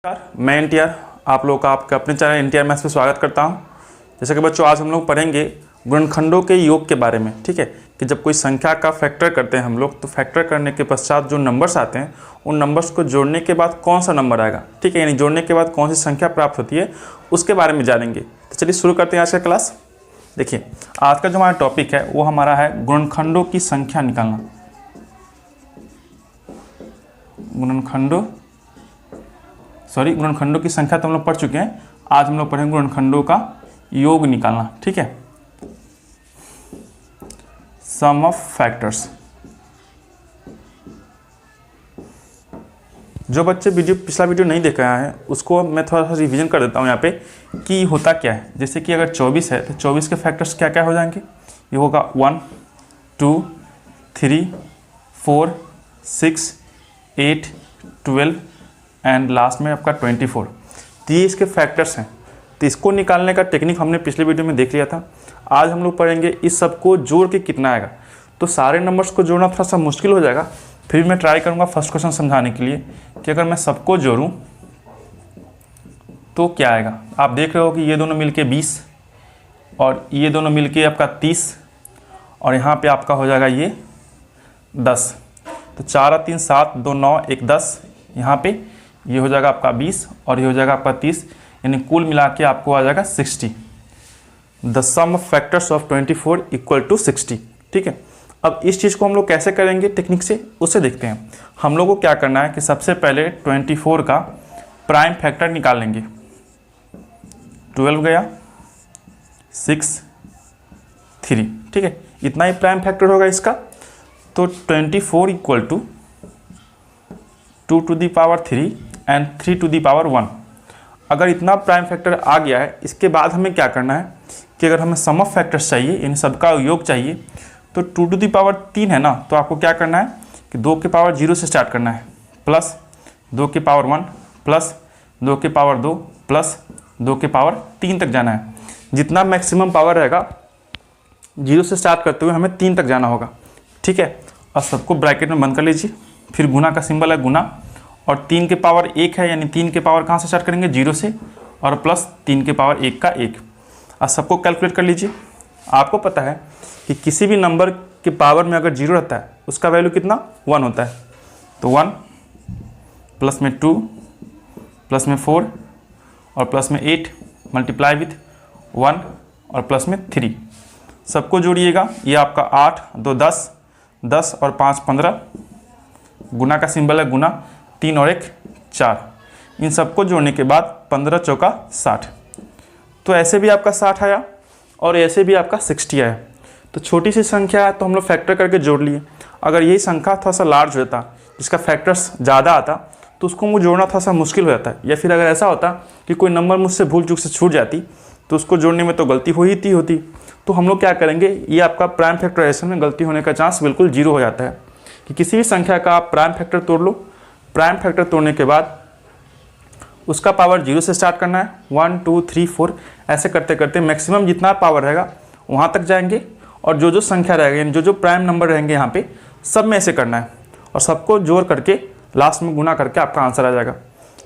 नमस्कार, मैं एनटीआर आप लोगों का आपके अपने चैनल एनटीआर मैथ्स में स्वागत करता हूं। जैसे कि बच्चों आज हम लोग पढ़ेंगे गुणनखंडों के योग के बारे में। ठीक है कि जब कोई संख्या का फैक्टर करते हैं हम लोग, तो फैक्टर करने के पश्चात जो नंबर्स आते हैं उन नंबर्स को जोड़ने के बाद कौन सा नंबर आएगा, ठीक है, यानी जोड़ने के बाद कौन सी संख्या प्राप्त होती है उसके बारे में जानेंगे। तो चलिए शुरू करते हैं आज का क्लास। देखिए आज का जो हमारा टॉपिक है वो हमारा है गुणनखंडों की संख्या निकालना। गुणनखंडों की संख्या तो हम लोग पढ़ चुके हैं। आज हम लोग पढ़ेंगे गुणनखंडों का योग निकालना। ठीक है, सम ऑफ फैक्टर्स। जो बच्चे पिछला वीडियो नहीं देख रहे हैं उसको मैं थोड़ा सा रिवीजन कर देता हूँ यहाँ पे कि होता क्या है। जैसे कि अगर 24 है तो 24 के फैक्टर्स क्या क्या हो जाएंगे। ये होगा 1, 2, 3, 4, 6, 8, 12 एंड लास्ट में आपका 24। तो ये इसके फैक्टर्स हैं। तो इसको निकालने का टेक्निक हमने पिछले वीडियो में देख लिया था। आज हम लोग पढ़ेंगे इस सब को जोड़ के कितना आएगा। तो सारे नंबर्स को जोड़ना थोड़ा सा मुश्किल हो जाएगा, फिर मैं ट्राई करूँगा फर्स्ट क्वेश्चन समझाने के लिए कि अगर मैं सबको जोड़ूँ तो क्या आएगा। आप देख रहे हो कि ये दोनों मिलके 20 और ये दोनों मिलके आपका 30 और यहाँ पे आपका हो जाएगा ये 10। तो 4 और 3 7, 2 9, 1 10, यहाँ पे ये हो जाएगा आपका 20 और ये हो जाएगा आपका 30, यानी कुल मिला के आपको आ जाएगा 60। The sum of factors of 24 equal to 60। ठीक है, अब इस चीज़ को हम लोग कैसे करेंगे टेक्निक से, उससे देखते हैं। हम लोग को क्या करना है कि सबसे पहले 24 का प्राइम फैक्टर निकाल लेंगे। 12 गया, 6, 3। ठीक है, इतना ही प्राइम फैक्टर होगा इसका। तो 24 equal to 2 to the power 3 and 3 to the power 1। अगर इतना प्राइम फैक्टर आ गया है, इसके बाद हमें क्या करना है कि अगर हमें सम ऑफ फैक्टर्स चाहिए, इन सबका योग चाहिए, तो 2 to the power 3 है ना, तो आपको क्या करना है कि 2 के पावर 0 से स्टार्ट करना है, प्लस 2 के पावर 1 प्लस 2 के पावर 2 प्लस 2 के पावर 3 तक जाना है। जितना मैक्सिमम पावर रहेगा 0 से स्टार्ट करते हुए हमें 3 तक जाना होगा। ठीक है, और सबको ब्रैकेट में बंद कर लीजिए। फिर गुना का सिंबल है गुना, और 3 के पावर 1 है, यानी 3 के पावर कहाँ से स्टार्ट करेंगे 0 से, और प्लस 3 के पावर 1 का 1। अब सबको कैलकुलेट कर लीजिए। आपको पता है कि किसी भी नंबर के पावर में अगर 0 रहता है उसका वैल्यू कितना 1 होता है। तो 1 प्लस में 2 प्लस में 4 और प्लस में 8 मल्टीप्लाई विथ 1 और प्लस में 3। सबको जोड़िएगा। ये आपका 8 2 10, 10 और 5 15, गुना का सिंबल है गुना, 3 और 1 4। इन सबको जोड़ने के बाद 15 चौका 60। तो ऐसे भी आपका 60 आया और ऐसे भी आपका 60 आया। तो छोटी सी संख्या है तो हम लोग फैक्टर करके जोड़ लिए। अगर यही संख्या थोड़ा सा लार्ज होता, जिसका फैक्टर्स ज़्यादा आता, तो उसको मुझे जोड़ना थोड़ा सा मुश्किल हो जाता। या फिर अगर ऐसा होता कि कोई नंबर मुझसे भूल चूक से छूट जाती तो उसको जोड़ने में तो गलती होती। तो हम लोग क्या करेंगे, ये आपका प्राइम फैक्टराइजेशन में गलती होने का चांस बिल्कुल 0 हो जाता है कि किसी भी संख्या का आप प्राइम फैक्टर तोड़ लो। प्राइम फैक्टर तोड़ने के बाद उसका पावर 0 से स्टार्ट करना है, 1 2 3 4 ऐसे करते करते मैक्सिमम जितना पावर रहेगा वहाँ तक जाएंगे, और जो संख्या रहेगा यानी जो प्राइम नंबर रहेंगे यहाँ पे सब में ऐसे करना है, और सबको जोड़ करके लास्ट में गुना करके आपका आंसर आ जाएगा।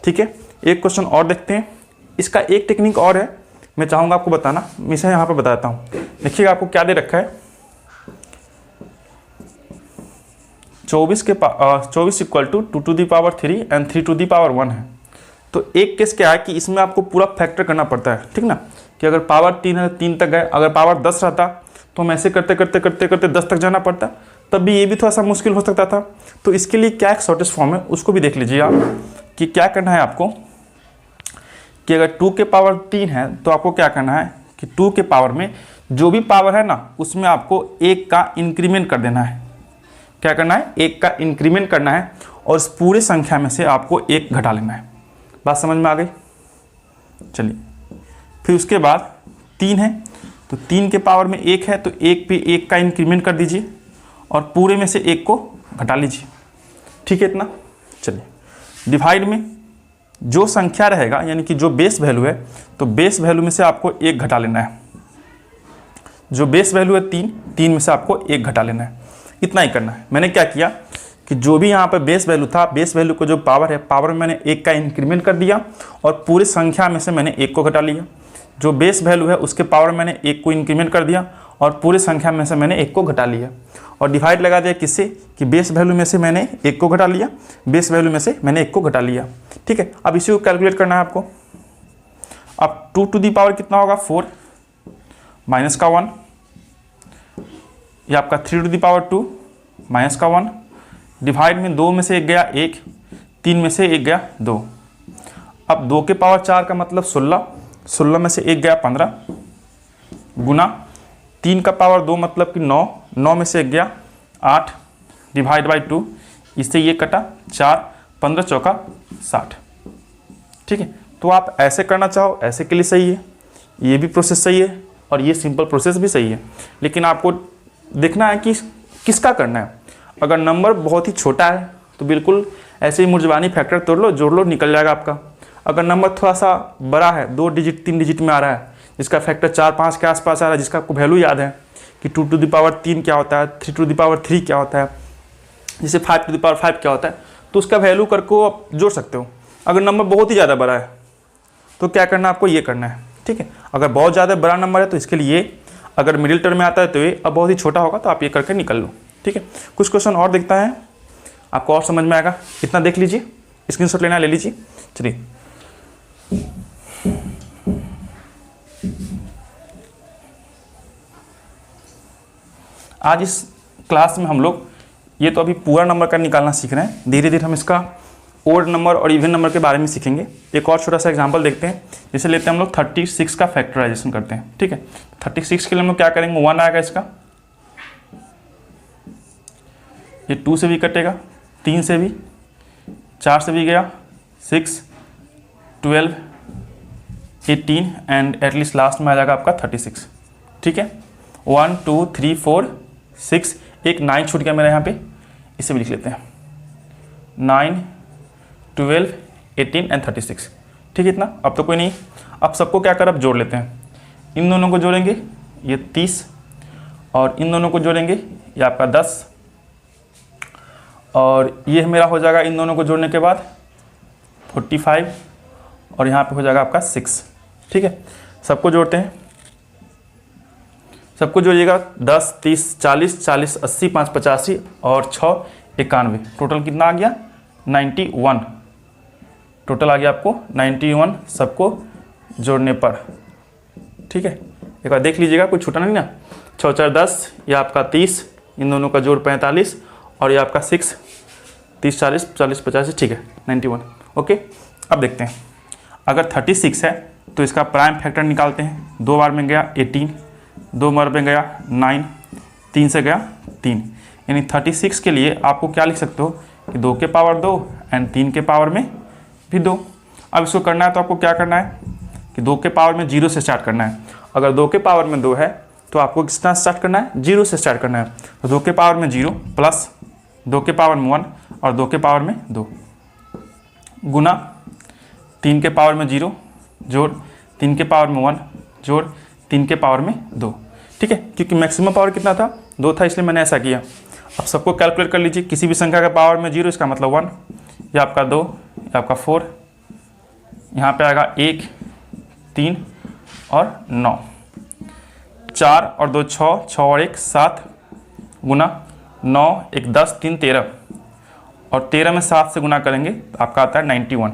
ठीक है, एक क्वेश्चन और देखते हैं। इसका एक टेक्निक और है, मैं चाहूँगा आपको बताना, मैं इसे यहाँ पर बताता हूँ। देखिएगा आपको क्या दे रखा है, 24 equal to 2 to the power 3 and 3 to the power 1 है। तो एक केस क्या है कि इसमें आपको पूरा फैक्टर करना पड़ता है। ठीक ना, कि अगर पावर 3 है 3 तक गए, अगर पावर 10 रहता तो हम ऐसे करते करते करते करते 10 तक जाना पड़ता, तब भी ये भी थोड़ा सा मुश्किल हो सकता था। तो इसके लिए क्या एक शॉर्टेस्ट फॉर्म है उसको भी देख लीजिए आप, कि क्या करना है आपको कि अगर 2 के पावर 3 है तो आपको क्या करना है कि 2 के पावर में जो भी पावर है ना उसमें आपको 1 का इंक्रीमेंट कर देना है। क्या करना है, 1 का इंक्रीमेंट करना है, और इस पूरे संख्या में से आपको 1 घटा लेना है। बात समझ में आ गई। चलिए, फिर उसके बाद 3 है तो 3 के पावर में 1 है तो 1 पे 1 का इंक्रीमेंट कर दीजिए और पूरे में से 1 को घटा लीजिए। ठीक है इतना। चलिए, डिवाइड में जो संख्या रहेगा यानी कि जो बेस वैल्यू है, तो बेस वैल्यू में से आपको 1 घटा लेना है। जो बेस वैल्यू है 3 में से आपको 1 घटा लेना है। इतना ही करना है। मैंने क्या किया कि जो भी यहाँ पर बेस वैल्यू था, बेस वैल्यू को जो पावर है, पावर में मैंने 1 का इंक्रीमेंट कर दिया और पूरी संख्या में से मैंने 1 को घटा लिया। जो बेस वैल्यू है उसके पावर में मैंने 1 को इंक्रीमेंट कर दिया और पूरी संख्या में से मैंने 1 को घटा लिया और डिवाइड लगा दिया किससे, कि बेस वैल्यू में से मैंने 1 को घटा लिया, बेस वैल्यू में से मैंने 1 को घटा लिया। ठीक है, अब इसी को कैलकुलेट करना है आपको। अब 2 टू दी पावर कितना होगा, 4 माइनस का 1, ये आपका 3 टू दी पावर 2 माइनस का 1, डिवाइड में 2 में से 1 गया 1, 3 में से 1 गया 2। अब 2 के पावर 4 का मतलब 16, 16 में से 1 गया 15, गुना 3 का पावर 2 मतलब कि 9, 9 में से 1 गया 8, डिवाइड बाई 2, इससे ये कटा 4, 15 चौका 60। ठीक है, तो आप ऐसे करना चाहो ऐसे के लिए सही है, ये भी प्रोसेस सही है और ये सिंपल प्रोसेस भी सही है, लेकिन आपको देखना है कि किसका करना है। अगर नंबर बहुत ही छोटा है तो बिल्कुल ऐसे ही मुर्जवानी फैक्टर तोड़ लो, जोड़ लो, निकल जाएगा आपका। अगर नंबर थोड़ा सा बड़ा है, 2 डिजिट 3 डिजिट में आ रहा है, जिसका फैक्टर 4-5 के आसपास आ रहा है, जिसका आपको वैल्यू याद है कि 2 टू द पावर 3 क्या होता है, 3 टू द पावर 3 क्या होता है, जैसे 5 टू द पावर 5 क्या होता है, तो उसका वैल्यू करके आप जोड़ सकते हो। अगर नंबर बहुत ही ज़्यादा बड़ा है तो क्या करना है, आपको ये करना है। ठीक है, अगर बहुत ज़्यादा बड़ा नंबर है तो इसके लिए, अगर मिडिल टर्म में आता है तो ये, अब बहुत ही छोटा होगा तो आप ये करके निकल लो। ठीक है, कुछ क्वेश्चन और देखता है, आपको और समझ में आएगा। इतना देख लीजिए, स्क्रीनशॉट लेना ले लीजिए। चलिए, आज इस क्लास में हम लोग ये तो अभी पूरा नंबर का निकालना सीख रहे हैं, धीरे धीरे हम इसका ओड नंबर और इवन नंबर के बारे में सीखेंगे। एक और छोटा सा एग्जांपल देखते हैं, जैसे लेते हैं हम लोग 36 का फैक्टराइजेशन करते हैं। ठीक है, 36 के लिए हम लोग क्या करेंगे, 1 आएगा इसका, ये 2 से भी कटेगा, 3 से भी, 4 से भी गया, 6, 12, 18 एंड एटलीस्ट लास्ट में आ जाएगा आपका 36। ठीक है, 1 2 3 4 6, एक 9 छूट गया मेरा यहाँ पे, इसे भी लिख लेते हैं, 9 12 18 एंड 36। ठीक है, इतना। अब तो कोई नहीं, अब सबको क्या कर, अब जोड़ लेते हैं। इन दोनों को जोड़ेंगे, ये 30, और इन दोनों को जोड़ेंगे, ये आपका 10, और ये मेरा हो जाएगा इन दोनों को जोड़ने के बाद 45, और यहाँ पे हो जाएगा आपका 6। ठीक है, सबको जोड़ते हैं, सबको जोड़िएगा, 10 30 40 40 80 5 85 और 6 91, टोटल कितना आ गया, 91। टोटल आ गया आपको 91 सबको जोड़ने पर। ठीक है, एक बार देख लीजिएगा, कोई छूटा नहीं ना। 6 4 10, ये आपका 30, इन दोनों का जोड़ 45, और ये आपका 6, 30 40 40 85। ठीक है, 91। ओके, अब देखते हैं, अगर 36 है तो इसका प्राइम फैक्टर निकालते हैं। 2 बार में गया 18, 2 बार में गया 9, 3 से गया 3, यानी 36 के लिए आपको क्या लिख सकते हो कि 2 के पावर 2 एंड 3 के पावर में भी 2। अब इसको करना है तो आपको क्या करना है कि 2 के पावर में 0 से स्टार्ट करना है। अगर 2 के पावर में 2 है तो आपको कितना स्टार्ट करना है, 0 से स्टार्ट करना है। तो 2 के पावर में 0 प्लस 2 के पावर में 1 और 2 के पावर में 2, गुना 3 के पावर में 0 जोड़ 3 के पावर में 1 जोड़ 3 के पावर में 2। ठीक है, क्योंकि मैक्सिमम पावर कितना था, 2 था, इसलिए मैंने ऐसा किया। अब सबको कैलकुलेट कर लीजिए, किसी भी संख्या का पावर में 0, इसका मतलब 1, ये आपका 2, ये आपका 4, यहाँ पे आएगा 1 3 और 9, 4 और 2 6, 6 और 1 7, गुना 9 1 10 3 13, और 13 में 7 से गुना करेंगे तो आपका आता है 91,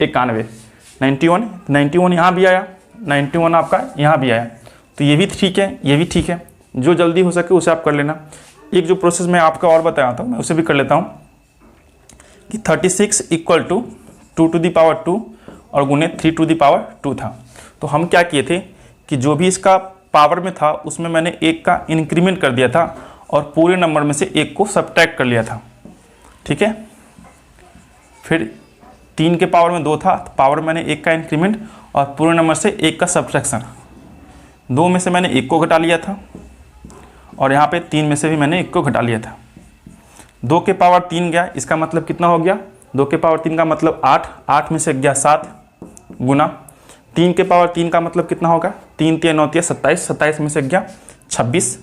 91, 91 यहाँ भी आया, 91 आपका यहाँ भी आया। तो ये भी ठीक है, ये भी ठीक है, जो जल्दी हो सके उसे आप कर लेना। एक जो प्रोसेस मैं आपका और बताया था मैं उसे भी कर लेता हूँ कि 36 equal to 2 to the power 2 और गुने 3 टू दी पावर 2 था। तो हम क्या किए थे कि जो भी इसका पावर में था उसमें मैंने 1 का इंक्रीमेंट कर दिया था और पूरे नंबर में से 1 को सब्ट्रैक्ट कर लिया था। ठीक है, फिर 3 के पावर में 2 था तो पावर मैंने 1 का इंक्रीमेंट और पूरे नंबर से 1 का सब्ट्रैक्शन। 2 में से मैंने 1 को घटा लिया था और यहाँ पे 3 में से भी मैंने 1 को घटा लिया था। 2 के पावर 3 गया, इसका मतलब कितना हो गया, 2 के पावर 3 का मतलब 8, 8 में से गया 7, गुना 3 के पावर 3 का मतलब कितना होगा, 3 3 9 27, 27 में से गया 26,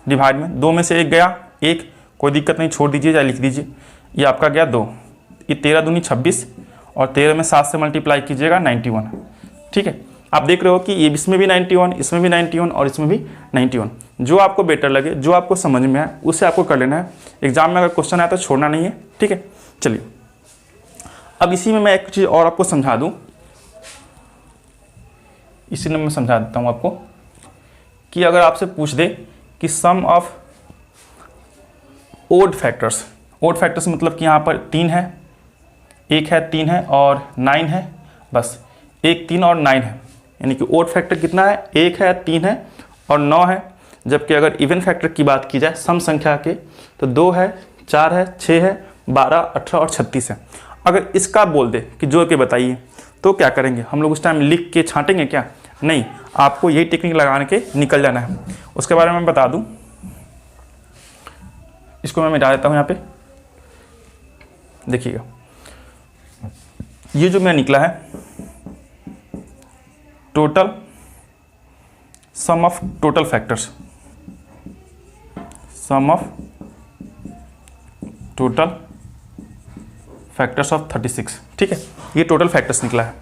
डिवाइड में 2 में से 1 गया 1, कोई दिक्कत नहीं, छोड़ दीजिए या लिख दीजिए। ये आपका गया 2, ये 13 दूनी 26 और 13 में 7 से मल्टीप्लाई कीजिएगा 91। ठीक है, आप देख रहे हो कि ये इसमें भी 91, इसमें भी 91 और इसमें भी 91। जो आपको बेटर लगे, जो आपको समझ में आए उसे आपको कर लेना है। एग्जाम में अगर क्वेश्चन आया तो छोड़ना नहीं है। ठीक है, चलिए अब इसी में मैं एक चीज़ और आपको समझा दूँ, इसी में मैं समझा देता हूँ आपको कि अगर आपसे पूछ दे कि sum of odd factors, odd factors मतलब कि यहाँ पर 3 है, 1 है, 3 है और 9 है, बस 1, 3 और 9 है, यानी कि ओड फैक्टर कितना है, 1 है, 3 है और 9 है। जबकि अगर इवन फैक्टर की बात की जाए सम संख्या के तो 2 है, 4 है, 6 है, 12, 18 और 36 है। अगर इसका बोल दे कि जोड़ के बताइए तो क्या करेंगे हम लोग, उस टाइम लिख के छांटेंगे क्या? नहीं, आपको यही टेक्निक लगा के निकल जाना है। उसके बारे में मैं बता दूं, इसको मैं मिटा देता हूं। यहाँ पे देखिएगा, ये जो मैं निकला है total sum of total factors, sum of total factors of 36। ठीक है, ये टोटल फैक्टर्स निकला है।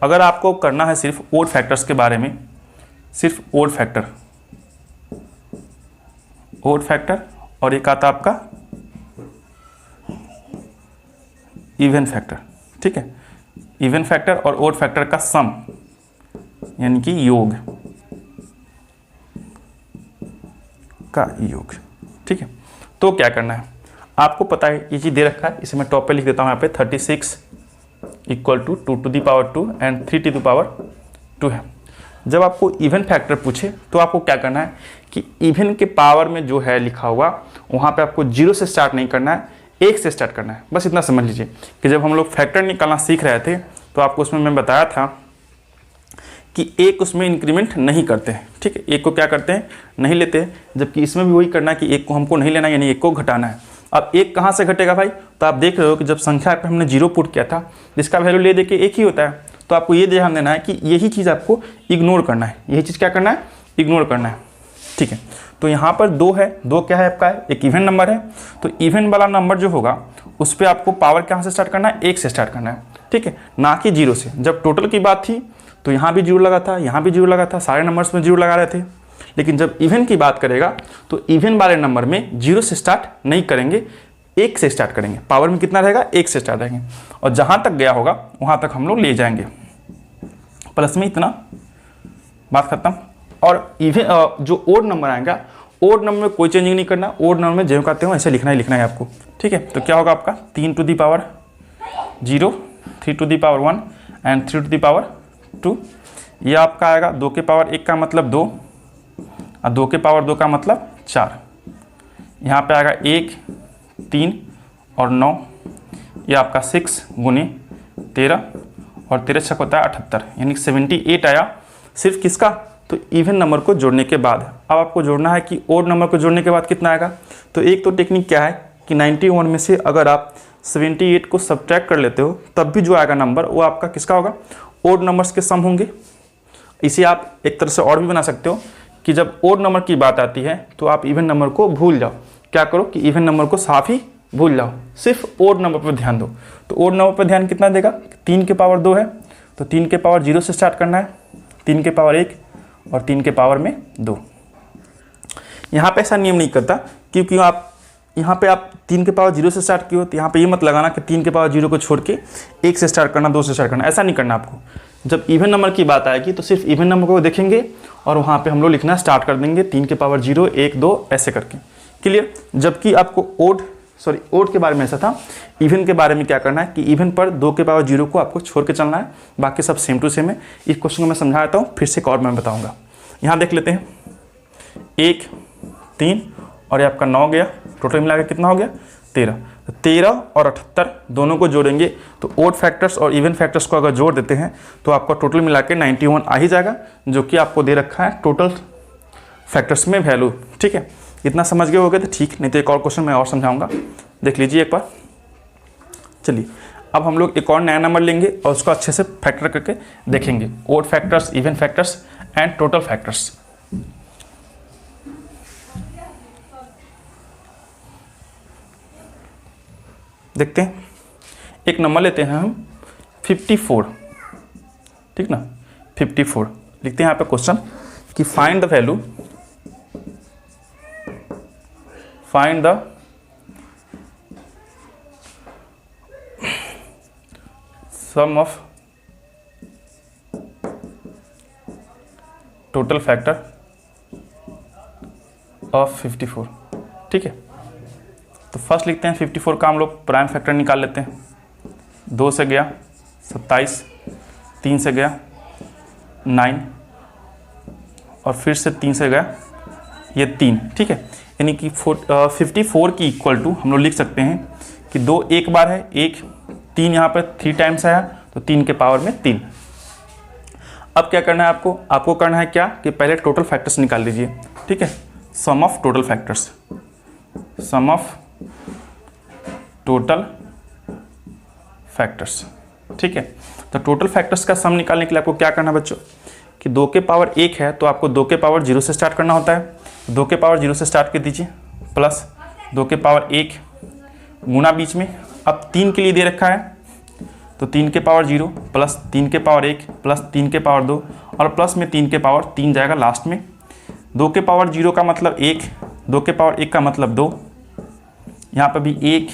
अगर आपको करना है सिर्फ ओड फैक्टर्स के बारे में, सिर्फ ओड फैक्टर, ओड फैक्टर और एक आता आपका इवन फैक्टर। ठीक है, इवन फैक्टर और ओड फैक्टर का सम यानी कि योग का योग। ठीक है, तो क्या करना है आपको पता है, ये चीज़ दे रखा है, इसे मैं टॉप पे लिख देता हूँ यहाँ पे 36 equal to 2 to the power 2 and 3 to the power 2 है। जब आपको इवन फैक्टर पूछे तो आपको क्या करना है कि इवन के पावर में जो है लिखा हुआ वहाँ पे आपको 0 से स्टार्ट नहीं करना है, 1 से स्टार्ट करना है। बस इतना समझ लीजिए कि जब हम लोग फैक्टर निकालना सीख रहे थे तो आपको उसमें मैं बताया था कि एक उसमें इंक्रीमेंट नहीं करते हैं। ठीक है, एक को क्या करते हैं, नहीं लेते हैं, जबकि इसमें भी वही करना है कि एक को हमको नहीं लेना, यानी एक को घटाना है। अब एक कहाँ से घटेगा भाई, तो आप देख रहे हो कि जब संख्या पे हमने 0 पुट किया था, जिसका वैल्यू ले दे के 1 ही होता है, तो आपको ये ध्यान देना है कि यही चीज़ आपको इग्नोर करना है, यही चीज़ क्या करना है, इग्नोर करना है। ठीक है, तो यहाँ पर 2 है, 2 क्या है आपका, एक इवन नंबर है, तो इवन वाला नंबर जो होगा उस पर आपको पावर कहाँ से स्टार्ट करना है, 1 से स्टार्ट करना है। ठीक है, ना कि 0 से। जब टोटल की बात थी तो यहाँ भी 0 लगा था, यहाँ भी 0 लगा था, सारे नंबर्स में 0 लगा रहे थे। लेकिन जब इवन की बात करेगा तो इवन वाले नंबर में 0 से स्टार्ट नहीं करेंगे, 1 से स्टार्ट करेंगे। पावर में कितना रहेगा, 1 से स्टार्ट रहेंगे और जहाँ तक गया होगा वहाँ तक हम लोग ले जाएंगे, प्लस में इतना, बात खत्म। और इवन जो ओड नंबर आएगा, ओड नंबर में कोई चेंजिंग नहीं करना, ओड नंबर में जो कहते हो ऐसे लिखना ही आपको। ठीक है, तो क्या होगा आपका 3 to the power 0, 3 to the power 1 and 3 to the power 2। ये आपका आएगा 2 के पावर 1 का मतलब 2 और 2 के पावर 2 का मतलब 4। यहाँ पे आएगा 1, 3 और 9, ये आपका 6 गुने 13 और 13 छक होता है 78, यानी 78 आया। सिर्फ किसका, तो इवन नंबर को जोड़ने के बाद। अब आपको जोड़ना है कि ओड नंबर को जोड़ने के बाद कितना आएगा। तो एक तो टेक्निक क्या है कि 91 में से अगर आप 78 को सब्ट्रैक्ट कर लेते हो तब भी जो आएगा नंबर वो आपका किसका होगा, ओड नंबर्स के सम होंगे। इसे आप एक तरह से और भी बना सकते हो कि जब ओड नंबर की बात आती है तो आप इवन नंबर को भूल जाओ। क्या करो कि इवन नंबर को साफ ही भूल जाओ, सिर्फ ओड नंबर पर ध्यान दो। तो ओड नंबर पर ध्यान कितना देगा, 3 के पावर 2 है तो 3 के पावर 0 से स्टार्ट करना है, 3 के पावर 1 और 3 के पावर में 2। यहाँ पे ऐसा नियम नहीं करता क्योंकि आप यहाँ पे आप 3 के पावर 0 से स्टार्ट किए हो, तो यहाँ पे ये मत लगाना कि 3 के पावर 0 को छोड़ के 1 से स्टार्ट करना, 2 से स्टार्ट करना, ऐसा नहीं करना आपको। जब इवन नंबर की बात आएगी तो सिर्फ इवन नंबर को देखेंगे और वहाँ पे हम लोग लिखना स्टार्ट कर देंगे 3 के पावर 0, 1, 2 ऐसे करके। क्लियर। जबकि आपको ओड के बारे में ऐसा था, इवन के बारे में क्या करना है कि इवन पर 2 के पावर 0 को आपको छोड़ के चलना है, बाकी सब सेम टू सेम है। इस क्वेश्चन को मैं समझा देता हूँ, फिर से एक और मैं बताऊँगा। यहाँ देख लेते हैं, 1, 3 और ये आपका 9 गया, टोटल मिला के कितना हो गया 13। 13 और 78 दोनों को जोड़ेंगे तो ओड फैक्टर्स और इवन फैक्टर्स को अगर जोड़ देते हैं तो आपका टोटल मिला के 91 आ ही जाएगा, जो कि आपको दे रखा है टोटल फैक्टर्स में वैल्यू। ठीक है, इतना समझ गए होगे तो ठीक, नहीं तो एक और क्वेश्चन मैं और समझाऊंगा, देख लीजिए एक बार। चलिए अब हम लोग एक और नया नंबर लेंगे और उसको अच्छे से फैक्टर करके देखेंगे, odd factors, even factors and total factors. देखते हैं, एक नंबर लेते हैं हम 54, ठीक ना, 54 लिखते हैं यहाँ पे क्वेश्चन कि find the value, find the sum of total factor of 54, ठीक है। तो फर्स्ट लिखते हैं 54 का हम लोग प्राइम फैक्टर निकाल लेते हैं। 2 से गया 27, 3 से गया 9 और फिर से 3 से गया ये 3, ठीक है। यानी कि 54 की इक्वल टू हम लोग लिख सकते हैं कि 2 एक बार है, 1 3 यहाँ पर 3 टाइम्स आया तो 3 के पावर में 3। अब क्या करना है आपको, आपको करना है क्या कि पहले टोटल फैक्टर्स निकाल लीजिए, ठीक है। Sum of total factors, sum of total factors, ठीक है। तो टोटल फैक्टर्स का सम निकालने के लिए आपको क्या करना है बच्चों कि 2 के पावर 1 है तो आपको 2 के पावर 0 से स्टार्ट करना होता है। 2 के पावर 0 से स्टार्ट कर दीजिए प्लस 2 के पावर 1 गुना बीच में, अब 3 के लिए दे रखा है तो 3 के पावर 0 प्लस 3 के पावर 1 प्लस 3 के पावर 2 और प्लस में 3 के पावर 3 जाएगा लास्ट में। 2 के पावर 0 का मतलब 1, 2 के पावर 1 का मतलब 2, यहाँ पर भी 1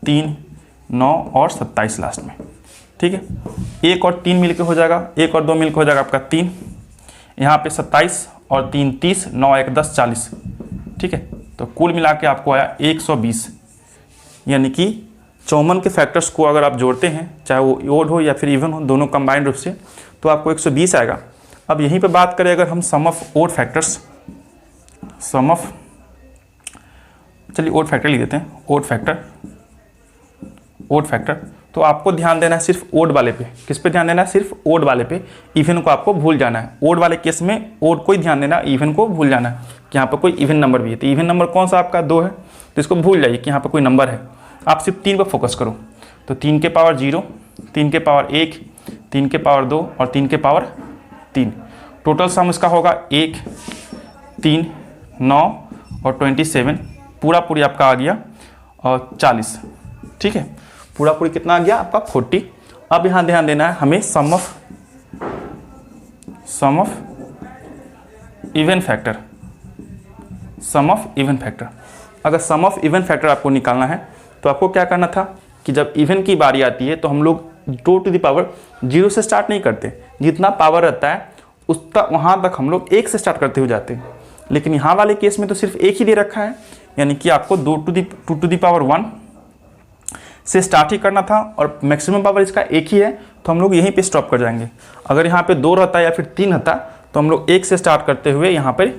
3 9 और 27 लास्ट में, ठीक है। 1 और 3 मिलकर हो जाएगा, 1 और 2 मिलकर हो जाएगा आपका 3, यहाँ पे 27 और 3 30, 9 1 10 40, ठीक है। तो कुल मिला के आपको आया 120, यानी कि 54 के फैक्टर्स को अगर आप जोड़ते हैं, चाहे वो ओड हो या फिर इवन हो, दोनों कंबाइंड रूप से, तो आपको 120 आएगा। अब यहीं पे बात करें अगर हम sum of odd factors, sum of, चलिए ओड फैक्टर लिख देते हैं, ओड फैक्टर, ओड फैक्टर। तो आपको ध्यान देना है सिर्फ ओड वाले पे। किस पे ध्यान देना है? सिर्फ ओड वाले पे। इवन को आपको भूल जाना है। ओड वाले केस में ओड को ही ध्यान देना, इवन को भूल जाना है कि यहाँ पर कोई इवन नंबर भी है। तो इवन नंबर कौन सा आपका 2 है, तो इसको भूल जाइए कि यहाँ पर कोई नंबर है। आप सिर्फ 3 पर फोकस करो। तो 3 के पावर 0, 3 के पावर 1, 3 के पावर 2 और 3 के पावर 3। टोटल सम इसका होगा 1 3 9 और 27, पूरा पूरी आपका आ गया और 40, ठीक है। पूरा पूरी कितना आ गया आपका 40। अब यहाँ ध्यान देना है हमें sum of even factor, sum of even factor. अगर सम ऑफ इवन फैक्टर आपको निकालना है तो आपको क्या करना था कि जब इवन की बारी आती है तो हम लोग 2 टू द पावर 0 से स्टार्ट नहीं करते। जितना पावर रहता है उसका वहाँ तक हम लोग 1 से स्टार्ट करते हुए जाते हैं। लेकिन यहाँ वाले केस में तो सिर्फ 1 ही दे रखा है, यानी कि आपको 2 टू द पावर 1 से स्टार्ट ही करना था और मैक्सिमम पावर इसका 1 ही है, तो हम लोग यहीं पे स्टॉप कर जाएंगे। अगर यहाँ पे 2 रहता या फिर 3 रहता तो हम लोग 1 से स्टार्ट करते हुए यहाँ पर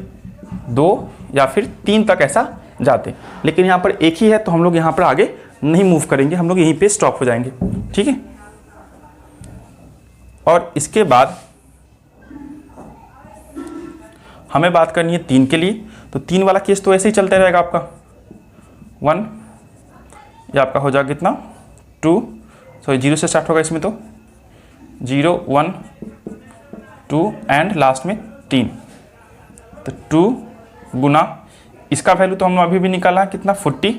2 या फिर 3 तक ऐसा जाते। लेकिन यहाँ पर 1 ही है तो हम लोग यहाँ पर आगे नहीं मूव करेंगे, हम लोग यहीं पे स्टॉप हो जाएंगे, ठीक है। और इसके बाद हमें बात करनी है 3 के लिए। तो 3 वाला केस तो ऐसे ही चलता रहेगा आपका 1, ये आपका हो जाएगा कितना 2, सॉरी 0 से स्टार्ट होगा इसमें, तो 0 1 2 एंड लास्ट में 3। तो 2 गुना इसका वैल्यू तो हमने अभी भी निकाला है कितना 40,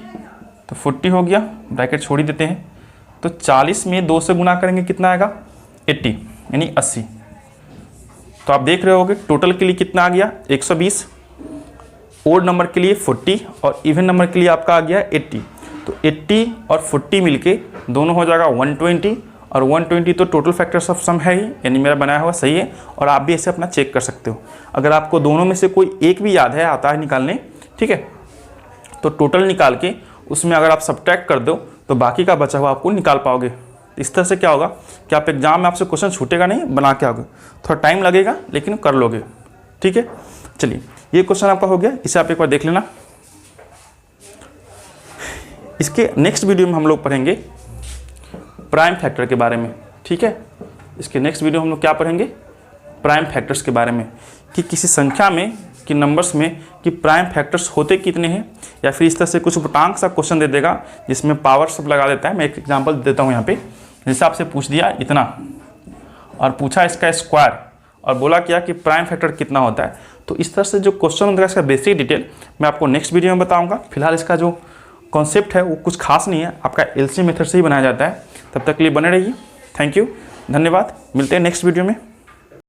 तो 40 हो गया, ब्रैकेट छोड़ ही देते हैं। तो 40 में 2 से गुना करेंगे कितना आएगा 80, यानी 80। तो आप देख रहे होगे टोटल के लिए कितना आ गया 120, ओड नंबर के लिए 40 और इवन नंबर के लिए आपका आ गया 80। तो 80 और 40 मिलके दोनों हो जाएगा 120, और 120 तो टोटल फैक्टर्स ऑफ सम है ही, यानी मेरा बनाया हुआ सही है। और आप भी ऐसे अपना चेक कर सकते हो। अगर आपको दोनों में से कोई एक भी याद है, आता है निकालने, ठीक है, तो टोटल निकाल के उसमें अगर आप सब्ट्रैक्ट कर दो तो बाकी का बचा हुआ आपको निकाल पाओगे। इस तरह से क्या होगा कि आप एग्जाम में आपसे क्वेश्चन छूटेगा नहीं, बना के आओगे। थोड़ा टाइम लगेगा लेकिन कर लोगे, ठीक है। चलिए ये क्वेश्चन आपका हो गया, इसे आप एक बार देख लेना। इसके नेक्स्ट वीडियो में हम लोग पढ़ेंगे प्राइम फैक्टर के बारे में, ठीक है। इसके नेक्स्ट वीडियो हम लोग क्या पढ़ेंगे, प्राइम फैक्टर्स के बारे में, कि किसी संख्या में, कि नंबर्स में, कि प्राइम फैक्टर्स होते कितने हैं, या फिर इस तरह से कुछ बुटांक सा क्वेश्चन दे देगा जिसमें पावर सब लगा देता है। मैं एक एग्जांपल देता हूँ यहाँ पे। जैसे आपसे पूछ दिया इतना और पूछा इसका स्क्वायर और बोला क्या कि प्राइम फैक्टर कितना होता है। तो इस तरह से जो क्वेश्चन होता है इसका बेसिक डिटेल मैं आपको नेक्स्ट वीडियो में बताऊँगा। फिलहाल इसका जो कॉन्सेप्ट है वो कुछ खास नहीं है, आपका एलसीएम मेथड से ही बनाया जाता है। तब तक के लिए बने रहिए। थैंक यू, धन्यवाद। मिलते हैं नेक्स्ट वीडियो में।